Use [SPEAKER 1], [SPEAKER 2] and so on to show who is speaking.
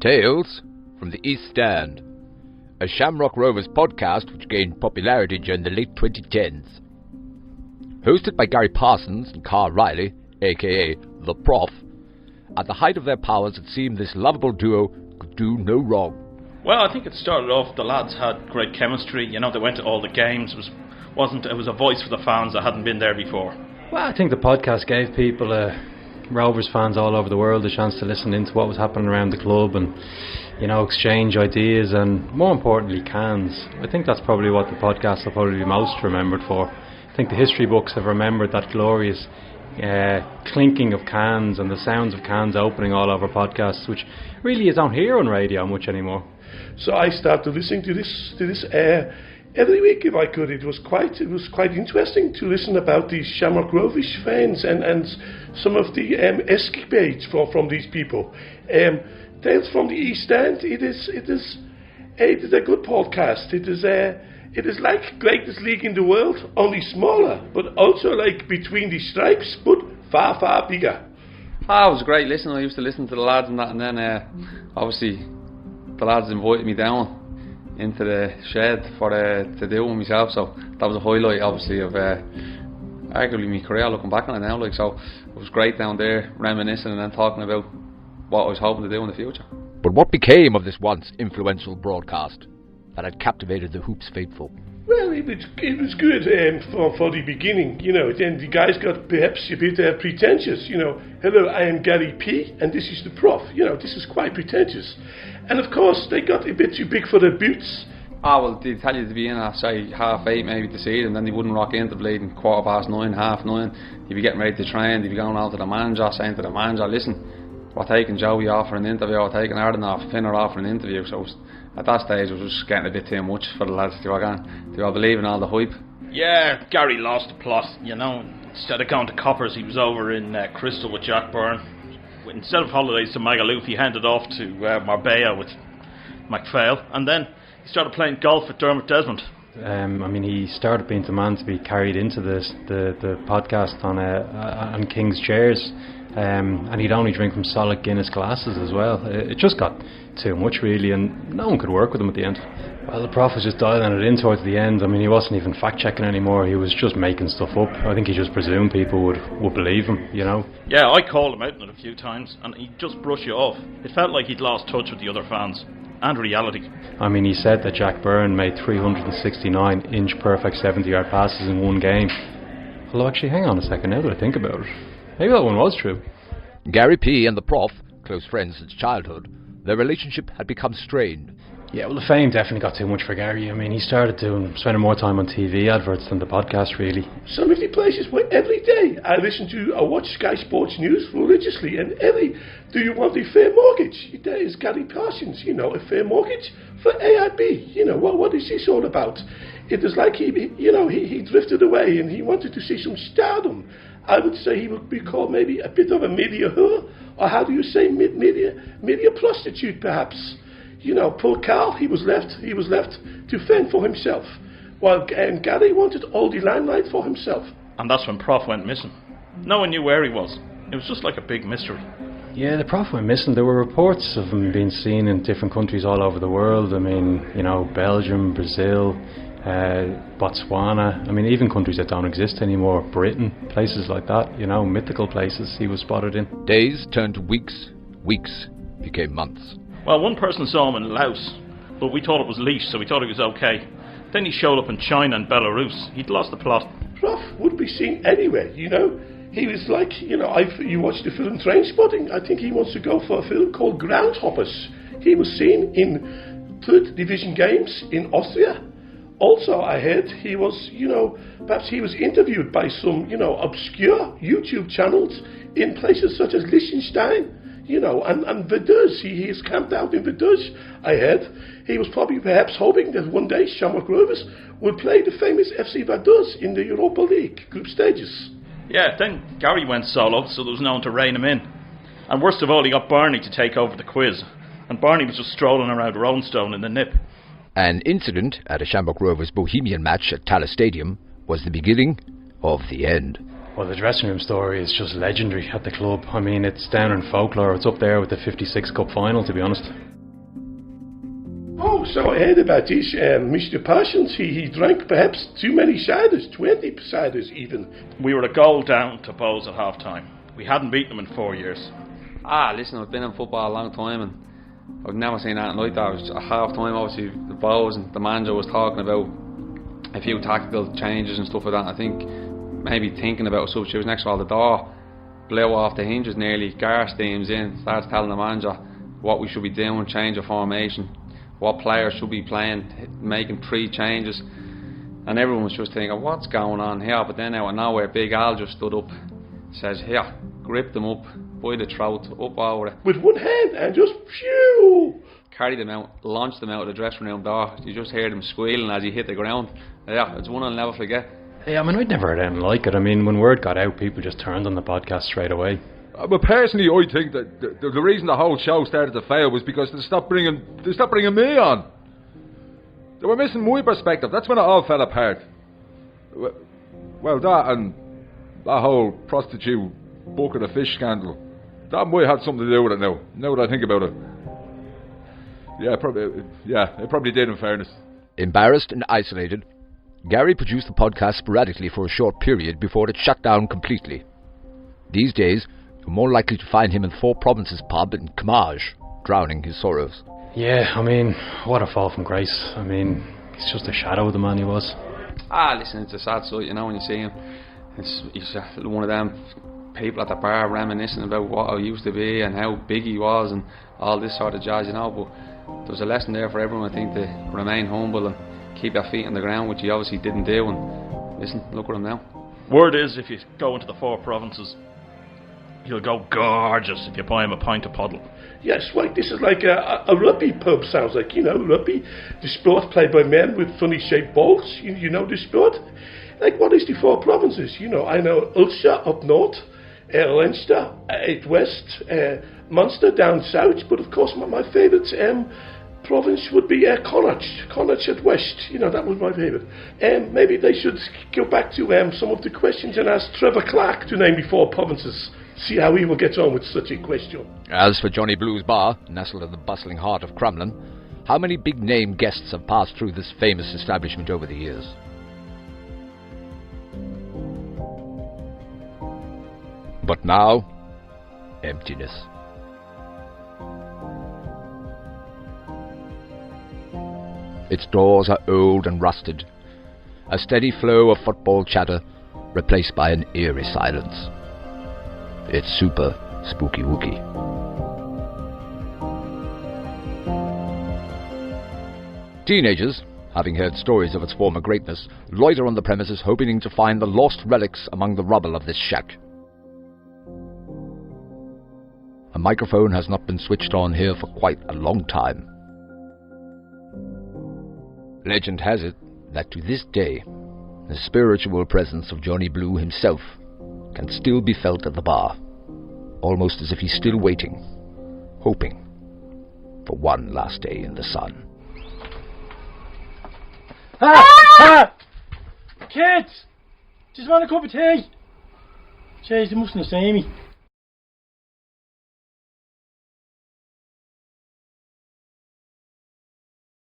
[SPEAKER 1] Tales from the East Stand, a Shamrock Rovers podcast which gained popularity during the late 2010s. Hosted by Gary Parsons and Carl Riley, aka the Prof, at the height of their powers it seemed this lovable duo could do no wrong.
[SPEAKER 2] Well, I think it started off, the lads had great chemistry, you know, they went to all the games, it was a voice for the fans that hadn't been there before.
[SPEAKER 3] Well, I think the podcast gave people, Rovers fans all over the world, a chance to listen into what was happening around the club and, you know, exchange ideas and, more importantly, cans. I think that's probably what the podcast will probably be most remembered for. I think the history books have remembered that glorious clinking of cans and the sounds of cans opening all over podcasts, which really you don't hear on radio much anymore.
[SPEAKER 4] So I started listening to this every week if I could. It was quite interesting to listen about these Shamrock Rovers fans and some of the escapades from these people. Tales from the East Stand. It is a good podcast. It is like Greatest League in the World, only smaller, but also like Between the Stripes, but far, far bigger.
[SPEAKER 5] It was a great listen. I used to listen to the lads and that, and then obviously the lads invited me down into the shed to do it myself, so that was a highlight obviously of arguably my career looking back on it now, so it was great down there reminiscing and then talking about what I was hoping to do in the future.
[SPEAKER 1] But what became of this once influential broadcast that had captivated the Hoops faithful?
[SPEAKER 4] Well, it was good for the beginning, you know. Then the guys got perhaps a bit pretentious, you know. Hello, I am Gary P, and this is the Prof. You know, this is quite pretentious. And of course, they got a bit too big for their boots.
[SPEAKER 5] Well, they'd tell you to be in at, say, 8:30 maybe to see it, and then they wouldn't rock into bleeding 9:15, 9:30. You'd be getting ready to train, they'd be going out to the manager, saying to the manager, listen, we're taking Joey off for an interview, we're taking Arden off, Finner off for an interview. So at that stage, it was just getting a bit too much for the lads to were believing all the hype.
[SPEAKER 2] Yeah, Gary lost the plot, you know. Instead of going to Coppers, he was over in Crystal with Jack Byrne. Instead of holidays to Magaluf, he handed off to Marbella with MacPhail, and then he started playing golf with Dermot Desmond.
[SPEAKER 3] He started being the man to be carried into the podcast on King's chairs, and he'd only drink from solid Guinness glasses as well. It just got too much really, and no one could work with him at the end. Well, the Prof was just dialing it in towards the end. I mean, he wasn't even fact-checking anymore. He was just making stuff up. I think he just presumed people would believe him, you know. Yeah,
[SPEAKER 2] I called him out on it a few times, and he'd just brush you off. It felt like he'd lost touch with the other fans and reality.
[SPEAKER 3] I mean, he said that Jack Byrne made 369 inch-perfect 70-yard passes in one game. Although, actually, hang on a second, now that I think about it, maybe that one was true.
[SPEAKER 1] Gary P and the Prof, close friends since childhood, their relationship had become strained.
[SPEAKER 3] Yeah, well, the fame definitely got too much for Gary. I mean, he started spending more time on TV adverts than the podcast, really.
[SPEAKER 4] Some of the places where every day I watch Sky Sports News religiously, and do you want a fair mortgage? There is Gary Parsons, you know, a fair mortgage for AIB. You know, what is this all about? It is like he drifted away and he wanted to see some stardom. I would say he would be called maybe a bit of a media whore, or how do you say, media prostitute, perhaps. You know, poor Carl, he was left to fend for himself, while Gary wanted all the limelight for himself.
[SPEAKER 2] And that's when Prof went missing. No one knew where he was. It was just like a big mystery.
[SPEAKER 3] Yeah, the Prof went missing. There were reports of him being seen in different countries all over the world. I mean, you know, Belgium, Brazil, Botswana. I mean, even countries that don't exist anymore. Britain, places like that, you know, mythical places he was spotted in.
[SPEAKER 1] Days turned to weeks. Weeks became months.
[SPEAKER 2] Well, one person saw him in Laos, but we thought it was leash, so we thought he was okay. Then he showed up in China and Belarus. He'd lost the plot.
[SPEAKER 4] Prof would be seen anywhere, you know. He was like, you know, you watched the film Trainspotting. I think he wants to go for a film called Groundhoppers. He was seen in third division games in Austria. Also, I heard he was, you know, perhaps he was interviewed by some, you know, obscure YouTube channels in places such as Liechtenstein. You know, and Vaduz, he is camped out in Vaduz, I heard. He was probably perhaps hoping that one day Shamrock Rovers would play the famous FC Vaduz in the Europa League group stages.
[SPEAKER 2] Yeah, then Gary went solo, so there was no one to rein him in. And worst of all, he got Barney to take over the quiz. And Barney was just strolling around Rollstone in the nip.
[SPEAKER 1] An incident at a Shamrock Rovers Bohemian match at Tallaght Stadium was the beginning of the end.
[SPEAKER 3] Well, the dressing room story is just legendary at the club. I mean, it's down in folklore. It's up there with the 56 Cup final, to be honest.
[SPEAKER 4] Oh, so I heard about this, Mr. Parsons. He drank perhaps too many ciders, 20 ciders even.
[SPEAKER 2] We were a goal down to Bows at half time. We hadn't beaten them in 4 years.
[SPEAKER 5] Listen, I've been in football a long time and I've never seen anything like that. It was at half time, obviously, the Bows and the manager was talking about a few tactical changes and stuff like that. I think maybe thinking about a substitution. Next of all, the door blew off the hinges nearly. Gar steams in, starts telling the manager what we should be doing, change of formation, what players should be playing, making 3 changes, and everyone was just thinking, what's going on here? But then out of nowhere, Big Al just stood up, says, here, grip them up by the throat, up over it.
[SPEAKER 4] With one hand, and just phew!
[SPEAKER 5] Carried them out, launched them out of the dressing room door. You just heard them squealing as he hit the ground. Yeah, it's one I'll never forget.
[SPEAKER 3] Yeah, I mean, I'd never heard anything like it. I mean, when word got out, people just turned on the podcast straight away.
[SPEAKER 1] But personally, I think that the reason the whole show started to fail was because they stopped bringing me on. They were missing my perspective. That's when it all fell apart. Well, that and that whole prostitute bucket of fish scandal, that might have something to do with it now. Now that I think about it. It probably did, in fairness. Embarrassed and isolated, Gary produced the podcast sporadically for a short period before it shut down completely. These days, you're more likely to find him in Four Provinces pub in Camage, drowning his sorrows.
[SPEAKER 3] Yeah, I mean, what a fall from grace. I mean, he's just a shadow of the man he was.
[SPEAKER 5] Listen, it's a sad sight, you know, when you see him. He's one of them people at the bar reminiscing about what I used to be and how big he was and all this sort of jazz, you know. But there's a lesson there for everyone, I think, to remain humble and keep your feet on the ground, which he obviously didn't do. And listen, look at him now.
[SPEAKER 2] Word is, if you go into the Four Provinces, he'll go gorgeous if you buy him a pint of puddle.
[SPEAKER 4] Yes, right, this is like a rugby pub, sounds like, you know, rugby. The sport played by men with funny shaped balls, you know the sport. Like, what is the Four Provinces? You know, I know Ulster up north, Leinster out west, Munster down south, but of course my favourite province would be Connacht at west. You know, that was my favourite. Maybe they should go back to some of the questions and ask Trevor Clark to name the Four Provinces. See how he will get on with such a question.
[SPEAKER 1] As for Johnny Blue's bar, nestled in the bustling heart of Crumlin, how many big-name guests have passed through this famous establishment over the years? But now, emptiness. Its doors are old and rusted, a steady flow of football chatter replaced by an eerie silence. It's super spooky wooky. Teenagers, having heard stories of its former greatness, loiter on the premises hoping to find the lost relics among the rubble of this shack. A microphone has not been switched on here for quite a long time. Legend has it that to this day, the spiritual presence of Johnny Blue himself can still be felt at the bar, almost as if he's still waiting, hoping for one last day in the sun.
[SPEAKER 6] Kids! Just want a cup of tea? Jeez, they mustn't have seen me.